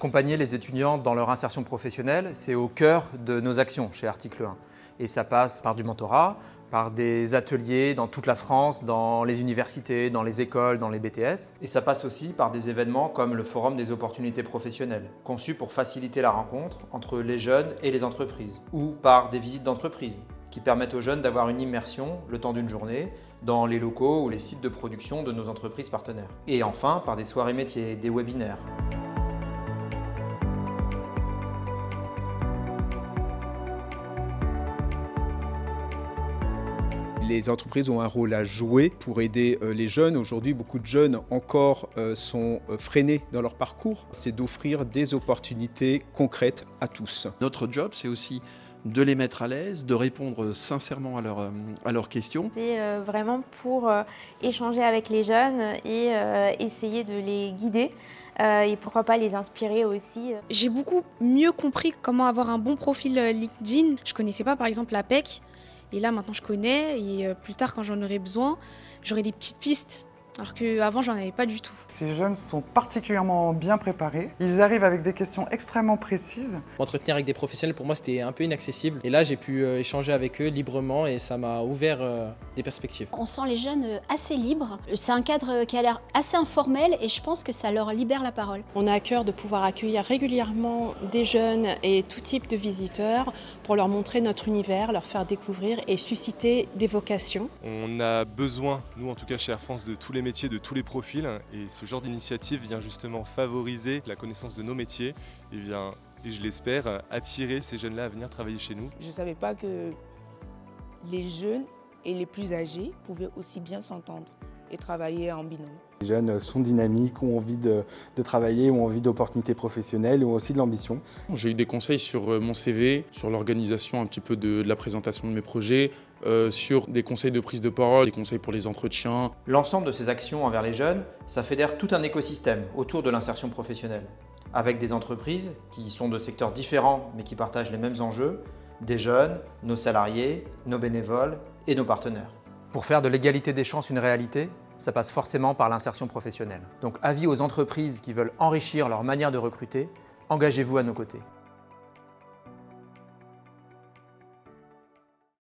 Accompagner les étudiants dans leur insertion professionnelle, c'est au cœur de nos actions chez Article 1. Et ça passe par du mentorat, par des ateliers dans toute la France, dans les universités, dans les écoles, dans les BTS. Et ça passe aussi par des événements comme le Forum des opportunités professionnelles, conçu pour faciliter la rencontre entre les jeunes et les entreprises, ou par des visites d'entreprise, qui permettent aux jeunes d'avoir une immersion, le temps d'une journée, dans les locaux ou les sites de production de nos entreprises partenaires. Et enfin, par des soirées métiers, des webinaires. Les entreprises ont un rôle à jouer pour aider les jeunes. Aujourd'hui, beaucoup de jeunes encore sont freinés dans leur parcours. C'est d'offrir des opportunités concrètes à tous. Notre job, c'est aussi de les mettre à l'aise, de répondre sincèrement à leurs questions. C'est vraiment pour échanger avec les jeunes et essayer de les guider et pourquoi pas les inspirer aussi. J'ai beaucoup mieux compris comment avoir un bon profil LinkedIn. Je connaissais pas par exemple la PEC. Et là, maintenant, je connais et plus tard, quand j'en aurai besoin, j'aurai des petites pistes, alors qu'avant, j'en avais pas du tout. Ces jeunes sont particulièrement bien préparés. Ils arrivent avec des questions extrêmement précises. M'entretenir avec des professionnels, pour moi, c'était un peu inaccessible. Et là, j'ai pu échanger avec eux librement et ça m'a ouvert des perspectives. On sent les jeunes assez libres. C'est un cadre qui a l'air assez informel et je pense que ça leur libère la parole. On a à cœur de pouvoir accueillir régulièrement des jeunes et tout type de visiteurs pour leur montrer notre univers, leur faire découvrir et susciter des vocations. On a besoin, nous en tout cas chez Air France, de tous les métiers, de tous les profils et ce genre d'initiative vient justement favoriser la connaissance de nos métiers et vient, et je l'espère, attirer ces jeunes-là à venir travailler chez nous. Je ne savais pas que les jeunes et les plus âgés pouvaient aussi bien s'entendre et travailler en binôme. Les jeunes sont dynamiques, ont envie de travailler, ont envie d'opportunités professionnelles, ont aussi de l'ambition. J'ai eu des conseils sur mon CV, sur l'organisation un petit peu de la présentation de mes projets, sur des conseils de prise de parole, des conseils pour les entretiens. L'ensemble de ces actions envers les jeunes, ça fédère tout un écosystème autour de l'insertion professionnelle, avec des entreprises qui sont de secteurs différents mais qui partagent les mêmes enjeux, des jeunes, nos salariés, nos bénévoles et nos partenaires. Pour faire de l'égalité des chances une réalité, ça passe forcément par l'insertion professionnelle. Donc avis aux entreprises qui veulent enrichir leur manière de recruter, engagez-vous à nos côtés.